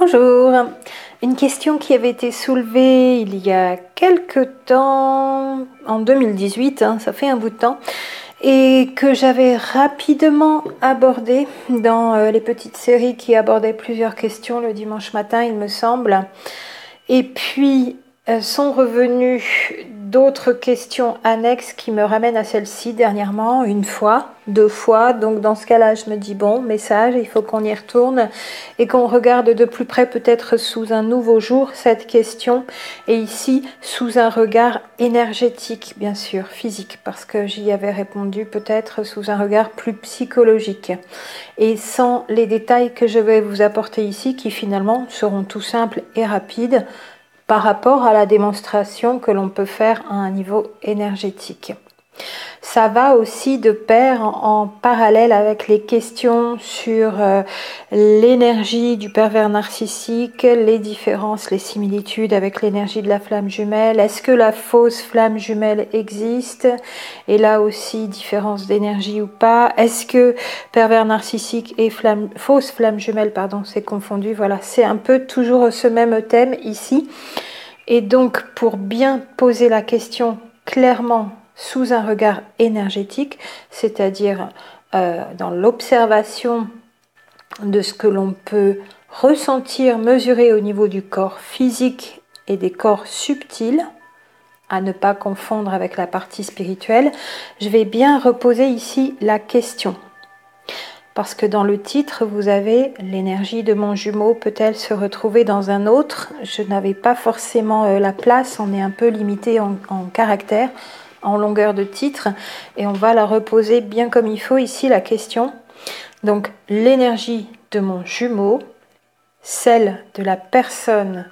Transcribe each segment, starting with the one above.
Bonjour, une question qui avait été soulevée il y a quelque temps, en 2018, ça fait un bout de temps, et que j'avais rapidement abordée dans les petites séries qui abordaient plusieurs questions le dimanche matin, il me semble. Et puis sont revenues d'autres questions annexes qui me ramènent à celle-ci dernièrement, une fois, deux fois. Donc dans ce cas-là, je me dis bon, message, il faut qu'on y retourne et qu'on regarde de plus près peut-être sous un nouveau jour cette question. Et ici, sous un regard énergétique, bien sûr, physique, parce que j'y avais répondu peut-être sous un regard plus psychologique. Et sans les détails que je vais vous apporter ici, qui finalement seront tout simples et rapides, par rapport à la démonstration que l'on peut faire à un niveau énergétique. Ça va aussi de pair en parallèle avec les questions sur l'énergie du pervers narcissique, les différences, les similitudes avec l'énergie de la flamme jumelle. Est-ce que la fausse flamme jumelle existe? Et là aussi, différence d'énergie ou pas? Est-ce que pervers narcissique et fausse flamme jumelle, c'est confondu? Voilà, c'est un peu toujours ce même thème ici. Et donc, pour bien poser la question clairement sous un regard énergétique, c'est-à-dire dans l'observation de ce que l'on peut ressentir, mesurer au niveau du corps physique et des corps subtils, à ne pas confondre avec la partie spirituelle, je vais bien reposer ici la question. Parce que dans le titre, vous avez l'énergie de mon jumeau peut-elle se retrouver dans un autre? Je n'avais pas forcément la place, on est un peu limité en caractère, en longueur de titre, et on va la reposer bien comme il faut ici, la question. Donc, l'énergie de mon jumeau, celle de la personne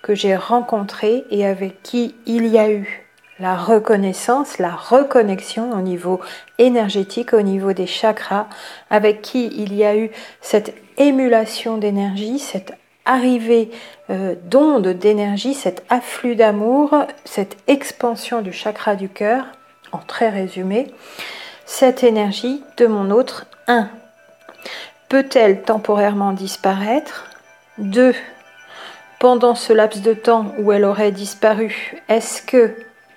que j'ai rencontrée et avec qui il y a eu la reconnaissance, la reconnexion au niveau énergétique, au niveau des chakras, avec qui il y a eu cette émulation d'énergie, cette arrivée d'ondes d'énergie, cet afflux d'amour, cette expansion du chakra du cœur, en très résumé, cette énergie de mon autre 1. Peut-elle temporairement disparaître? 2. Pendant ce laps de temps où elle aurait disparu, est-ce que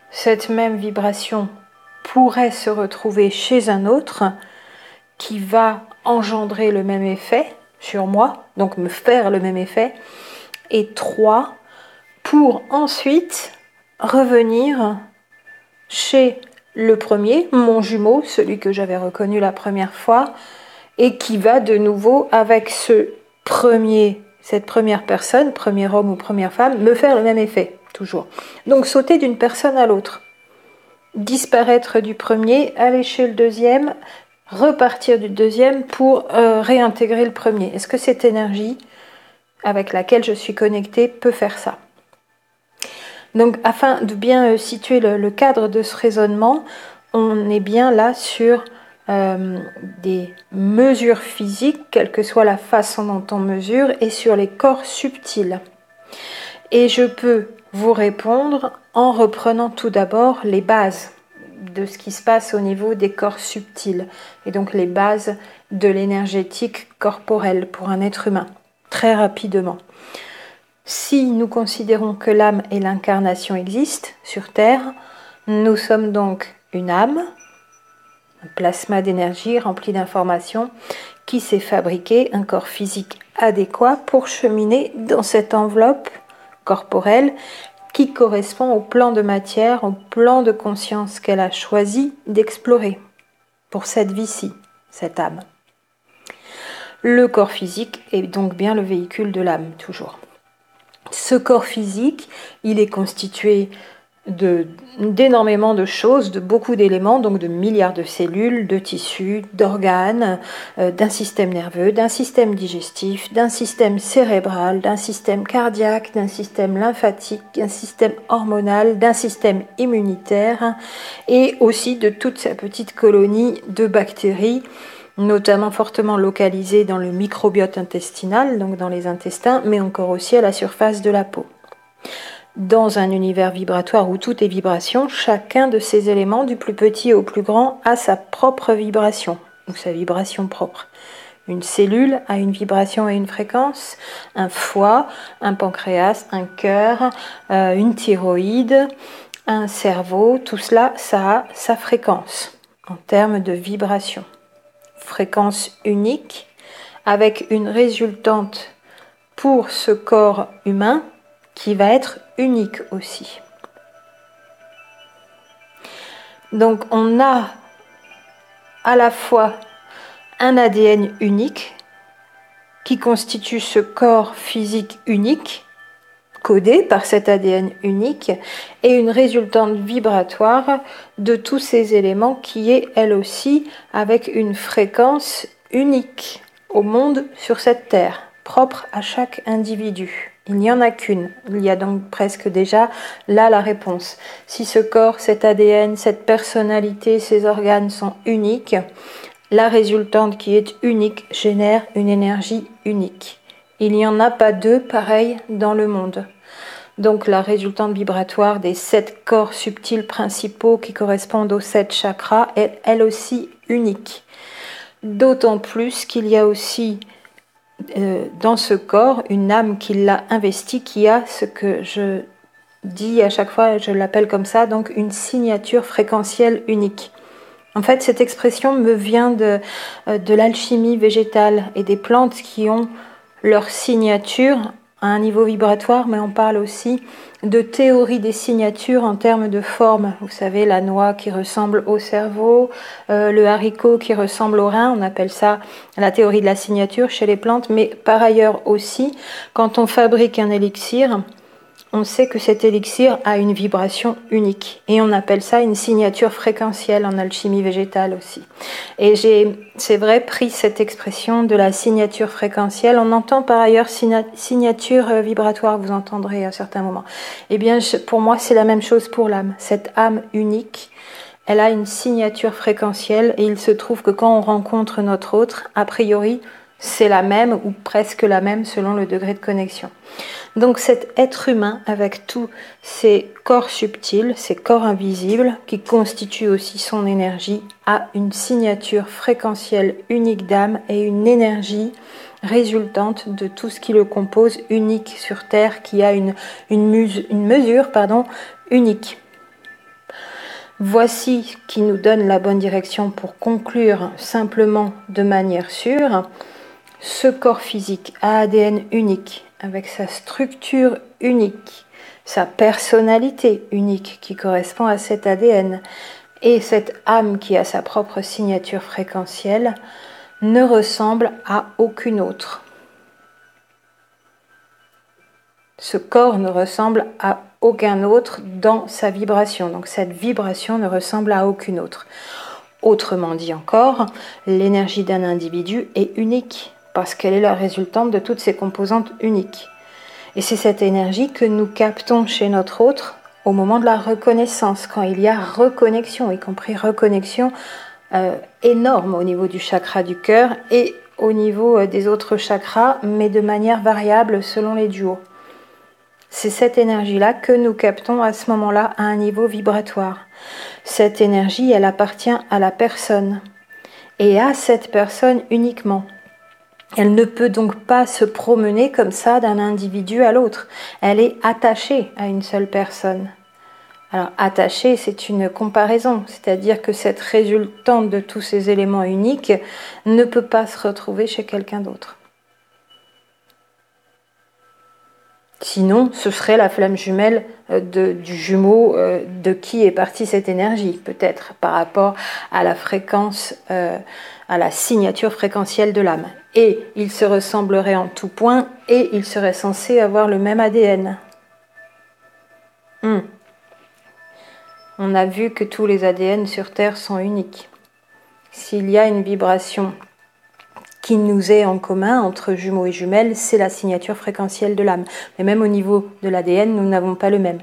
cette même vibration pourrait se retrouver chez un autre qui va engendrer le même effet sur moi, donc me faire le même effet? Et 3, pour ensuite revenir chez le premier, mon jumeau, celui que j'avais reconnu la première fois, et qui va de nouveau avec cette première personne, premier homme ou première femme, me faire le même effet, toujours. Donc sauter d'une personne à l'autre. Disparaître du premier, aller chez le deuxième, repartir du deuxième pour réintégrer le premier. Est-ce que cette énergie avec laquelle je suis connectée peut faire ça? Donc afin de bien situer le cadre de ce raisonnement, on est bien là sur des mesures physiques, quelle que soit la façon dont on mesure, et sur les corps subtils. Et je peux vous répondre en reprenant tout d'abord les bases de ce qui se passe au niveau des corps subtils, et donc les bases de l'énergétique corporelle pour un être humain, très rapidement. Si nous considérons que l'âme et l'incarnation existent sur Terre, nous sommes donc une âme, un plasma d'énergie rempli d'informations qui s'est fabriqué un corps physique adéquat pour cheminer dans cette enveloppe corporelle qui correspond au plan de matière, au plan de conscience qu'elle a choisi d'explorer pour cette vie-ci, cette âme. Le corps physique est donc bien le véhicule de l'âme, toujours. Ce corps physique, il est constitué d'énormément de choses, de beaucoup d'éléments, donc de milliards de cellules, de tissus, d'organes, d'un système nerveux, d'un système digestif, d'un système cérébral, d'un système cardiaque, d'un système lymphatique, d'un système hormonal, d'un système immunitaire et aussi de toute sa petite colonie de bactéries, notamment fortement localisées dans le microbiote intestinal, donc dans les intestins, mais encore aussi à la surface de la peau. Dans un univers vibratoire où tout est vibration, chacun de ces éléments, du plus petit au plus grand, a sa propre vibration, ou sa vibration propre. Une cellule a une vibration et une fréquence, un foie, un pancréas, un cœur, une thyroïde, un cerveau, tout cela, ça a sa fréquence en termes de vibration. Fréquence unique avec une résultante pour ce corps humain qui va être unique aussi. Donc on a à la fois un ADN unique qui constitue ce corps physique unique, codé par cet ADN unique, et une résultante vibratoire de tous ces éléments qui est elle aussi avec une fréquence unique au monde sur cette terre, propre à chaque individu. Il n'y en a qu'une. Il y a donc presque déjà là la réponse. Si ce corps, cet ADN, cette personnalité, ces organes sont uniques, la résultante qui est unique génère une énergie unique. Il n'y en a pas deux pareils dans le monde. Donc la résultante vibratoire des 7 corps subtils principaux qui correspondent aux 7 chakras est elle aussi unique. D'autant plus qu'il y a aussi dans ce corps une âme qui l'a investi, qui a ce que je dis à chaque fois, je l'appelle comme ça, donc une signature fréquentielle unique. En fait, cette expression me vient de l'alchimie végétale et des plantes qui ont leur signature à un niveau vibratoire, mais on parle aussi de théorie des signatures en termes de forme. Vous savez, la noix qui ressemble au cerveau, le haricot qui ressemble au rein, on appelle ça la théorie de la signature chez les plantes, mais par ailleurs aussi, quand on fabrique un élixir, on sait que cet élixir a une vibration unique et on appelle ça une signature fréquentielle en alchimie végétale aussi. Et j'ai, c'est vrai, pris cette expression de la signature fréquentielle. On entend par ailleurs signature vibratoire, vous entendrez à certains moments. Eh bien, pour moi, c'est la même chose pour l'âme. Cette âme unique, elle a une signature fréquentielle et il se trouve que quand on rencontre notre autre, a priori, c'est la même ou presque la même selon le degré de connexion. Donc cet être humain avec tous ces corps subtils, ces corps invisibles qui constituent aussi son énergie, a une signature fréquentielle unique d'âme et une énergie résultante de tout ce qui le compose unique sur Terre qui a une mesure unique. Voici qui nous donne la bonne direction pour conclure simplement de manière sûre. Ce corps physique a ADN unique, avec sa structure unique, sa personnalité unique qui correspond à cet ADN, et cette âme qui a sa propre signature fréquentielle, ne ressemble à aucune autre. Ce corps ne ressemble à aucun autre dans sa vibration, donc cette vibration ne ressemble à aucune autre. Autrement dit encore, l'énergie d'un individu est unique, parce qu'elle est la résultante de toutes ces composantes uniques. Et c'est cette énergie que nous captons chez notre autre au moment de la reconnaissance, quand il y a reconnexion, y compris reconnexion énorme au niveau du chakra du cœur et au niveau des autres chakras, mais de manière variable selon les duos. C'est cette énergie-là que nous captons à ce moment-là à un niveau vibratoire. Cette énergie, elle appartient à la personne et à cette personne uniquement. Elle ne peut donc pas se promener comme ça d'un individu à l'autre. Elle est attachée à une seule personne. Alors, attachée, c'est une comparaison, c'est-à-dire que cette résultante de tous ces éléments uniques ne peut pas se retrouver chez quelqu'un d'autre. Sinon, ce serait la flamme jumelle du jumeau de qui est partie cette énergie, peut-être par rapport à la fréquence, à la signature fréquentielle de l'âme. Et il se ressemblerait en tout point et il serait censé avoir le même ADN. On a vu que tous les ADN sur Terre sont uniques. S'il y a une vibration qui nous est en commun entre jumeaux et jumelles, c'est la signature fréquentielle de l'âme. Mais même au niveau de l'ADN, nous n'avons pas le même.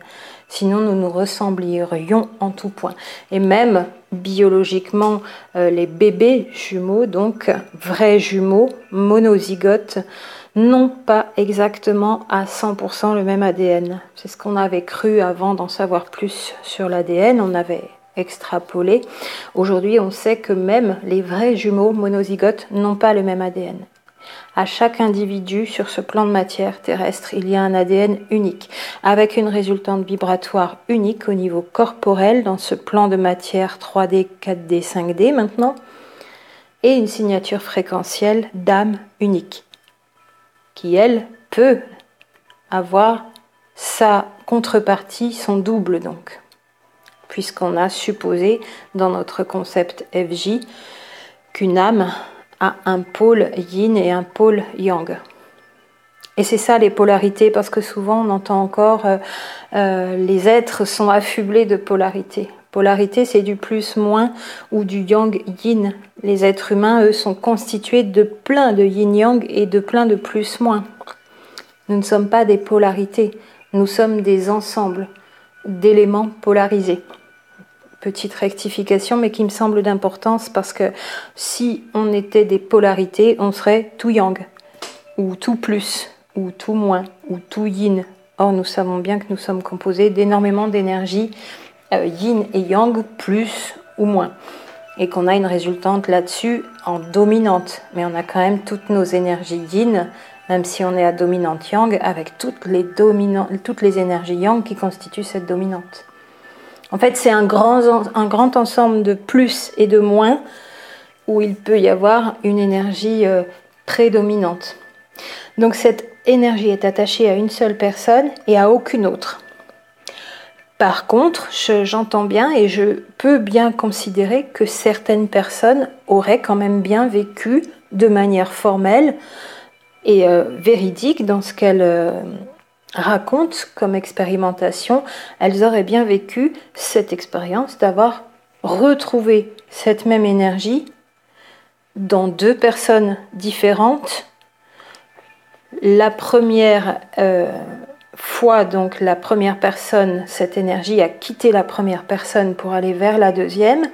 Sinon, nous nous ressemblerions en tout point. Et même biologiquement, les bébés jumeaux, donc vrais jumeaux, monozygotes, n'ont pas exactement à 100% le même ADN. C'est ce qu'on avait cru avant d'en savoir plus sur l'ADN. On avait extrapolé. Aujourd'hui, on sait que même les vrais jumeaux monozygotes n'ont pas le même ADN. À chaque individu sur ce plan de matière terrestre, il y a un ADN unique, avec une résultante vibratoire unique au niveau corporel dans ce plan de matière 3D, 4D, 5D maintenant, et une signature fréquentielle d'âme unique, qui elle peut avoir sa contrepartie, son double donc, puisqu'on a supposé dans notre concept FJ qu'une âme a un pôle yin et un pôle yang. Et c'est ça les polarités, parce que souvent on entend encore les êtres sont affublés de polarité. Polarité, c'est du plus-moins ou du yang-yin. Les êtres humains, eux, sont constitués de plein de yin-yang et de plein de plus-moins. Nous ne sommes pas des polarités, nous sommes des ensembles d'éléments polarisés. Petite rectification, mais qui me semble d'importance, parce que si on était des polarités, on serait tout yang, ou tout plus, ou tout moins, ou tout yin. Or, nous savons bien que nous sommes composés d'énormément d'énergie yin et yang, plus ou moins. Et qu'on a une résultante là-dessus en dominante. Mais on a quand même toutes nos énergies yin, même si on est à dominante yang, avec toutes les énergies yang qui constituent cette dominante. En fait, c'est un grand ensemble de plus et de moins où il peut y avoir une énergie prédominante. Donc cette énergie est attachée à une seule personne et à aucune autre. Par contre, j'entends bien et je peux bien considérer que certaines personnes auraient quand même bien vécu de manière formelle et véridique dans ce qu'elles racontent comme expérimentation. Elles auraient bien vécu cette expérience d'avoir retrouvé cette même énergie dans deux personnes différentes. La première fois, donc la première personne, cette énergie a quitté la première personne pour aller vers la deuxième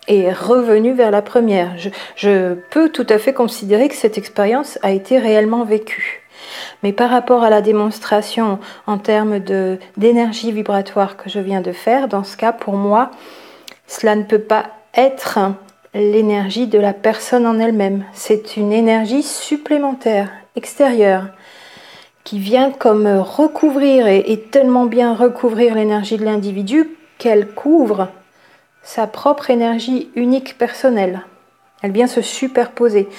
et est revenue vers la première. Je peux tout à fait considérer que cette expérience a été réellement vécue. Mais par rapport à la démonstration en termes d'énergie vibratoire que je viens de faire, dans ce cas, pour moi, cela ne peut pas être l'énergie de la personne en elle-même. C'est une énergie supplémentaire, extérieure, qui vient comme recouvrir et tellement bien recouvrir l'énergie de l'individu qu'elle couvre sa propre énergie unique personnelle. Elle vient se superposer.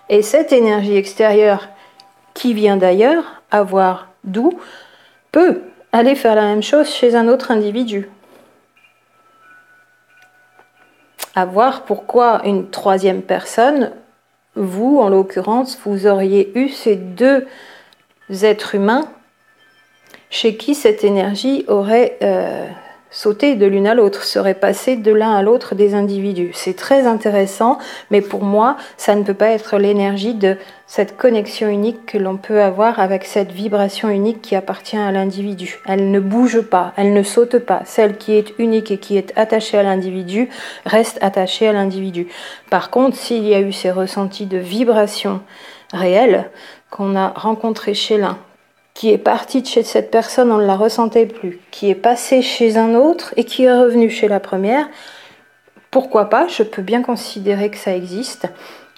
Et cette énergie extérieure, qui vient d'ailleurs avoir d'où, peut aller faire la même chose chez un autre individu. À voir pourquoi une troisième personne, vous en l'occurrence, vous auriez eu ces deux êtres humains chez qui cette énergie aurait sauté de l'une à l'autre, serait passée de l'un à l'autre des individus. C'est très intéressant, mais pour moi, ça ne peut pas être l'énergie de cette connexion unique que l'on peut avoir avec cette vibration unique qui appartient à l'individu. Elle ne bouge pas, elle ne saute pas. Celle qui est unique et qui est attachée à l'individu reste attachée à l'individu. Par contre, s'il y a eu ces ressentis de vibration réelle qu'on a rencontrés chez l'un, qui est parti de chez cette personne, on ne la ressentait plus, qui est passé chez un autre et qui est revenu chez la première, pourquoi pas, je peux bien considérer que ça existe,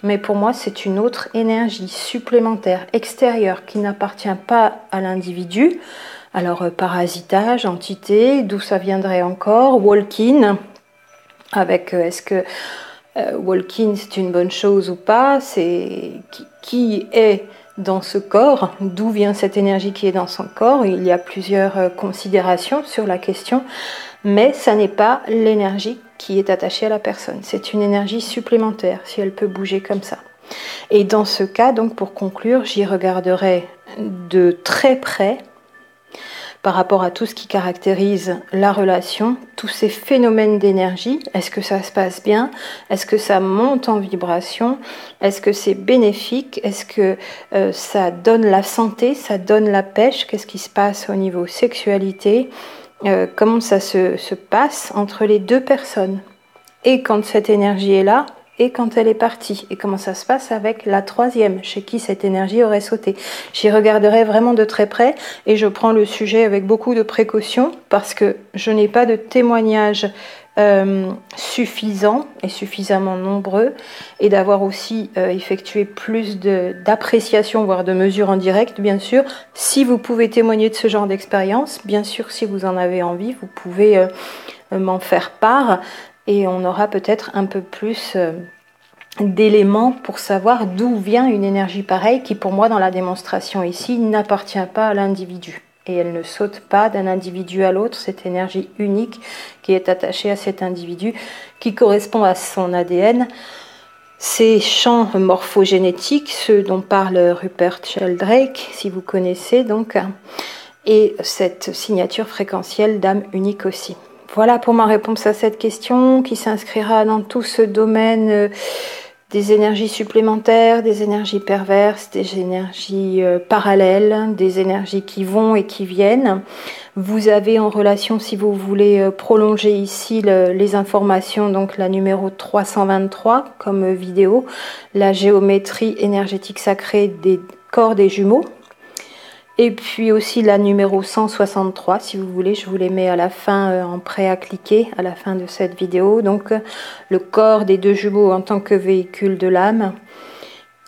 mais pour moi c'est une autre énergie supplémentaire, extérieure, qui n'appartient pas à l'individu. Alors parasitage, entité, d'où ça viendrait encore, walk-in, avec est-ce que walk-in c'est une bonne chose ou pas, c'est qui est dans ce corps, d'où vient cette énergie qui est dans son corps. Il y a plusieurs considérations sur la question, mais ça n'est pas l'énergie qui est attachée à la personne. C'est une énergie supplémentaire, si elle peut bouger comme ça. Et dans ce cas, donc pour conclure, j'y regarderai de très près par rapport à tout ce qui caractérise la relation, tous ces phénomènes d'énergie. Est-ce que ça se passe bien? Est-ce que ça monte en vibration? Est-ce que c'est bénéfique? Est-ce que ça donne la santé? Ça donne la pêche? Qu'est-ce qui se passe au niveau sexualité? Comment ça se passe entre les deux personnes? Et quand cette énergie est là, et quand elle est partie, et comment ça se passe avec la troisième, chez qui cette énergie aurait sauté. J'y regarderai vraiment de très près, et je prends le sujet avec beaucoup de précaution, parce que je n'ai pas de témoignage suffisants et suffisamment nombreux, et d'avoir aussi effectué plus d'appréciation, voire de mesures en direct, bien sûr. Si vous pouvez témoigner de ce genre d'expérience, bien sûr, si vous en avez envie, vous pouvez m'en faire part, et on aura peut-être un peu plus d'éléments pour savoir d'où vient une énergie pareille qui, pour moi, dans la démonstration ici, n'appartient pas à l'individu. Et elle ne saute pas d'un individu à l'autre, cette énergie unique qui est attachée à cet individu, qui correspond à son ADN. Ces champs morphogénétiques, ceux dont parle Rupert Sheldrake, si vous connaissez donc, et cette signature fréquentielle d'âme unique aussi. Voilà pour ma réponse à cette question qui s'inscrira dans tout ce domaine des énergies supplémentaires, des énergies perverses, des énergies parallèles, des énergies qui vont et qui viennent. Vous avez en relation, si vous voulez prolonger ici les informations, donc la numéro 323 comme vidéo, la géométrie énergétique sacrée des corps des jumeaux. Et puis aussi la numéro 163, si vous voulez, je vous les mets à la fin en prêt à cliquer, à la fin de cette vidéo. Donc le corps des deux jumeaux en tant que véhicule de l'âme.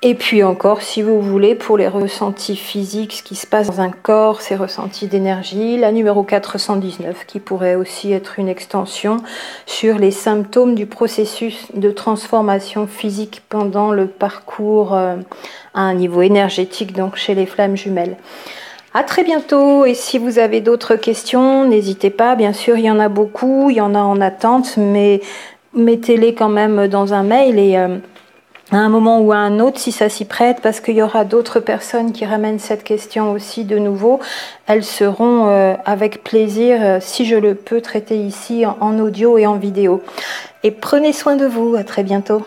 Et puis encore, si vous voulez, pour les ressentis physiques, ce qui se passe dans un corps, ces ressentis d'énergie, la numéro 419, qui pourrait aussi être une extension sur les symptômes du processus de transformation physique pendant le parcours à un niveau énergétique, donc chez les flammes jumelles. À très bientôt, et si vous avez d'autres questions, n'hésitez pas, bien sûr il y en a beaucoup, il y en a en attente, mais mettez-les quand même dans un mail et à un moment ou à un autre si ça s'y prête, parce qu'il y aura d'autres personnes qui ramènent cette question aussi de nouveau, elles seront avec plaisir, si je le peux, traiter ici en audio et en vidéo. Et prenez soin de vous, à très bientôt.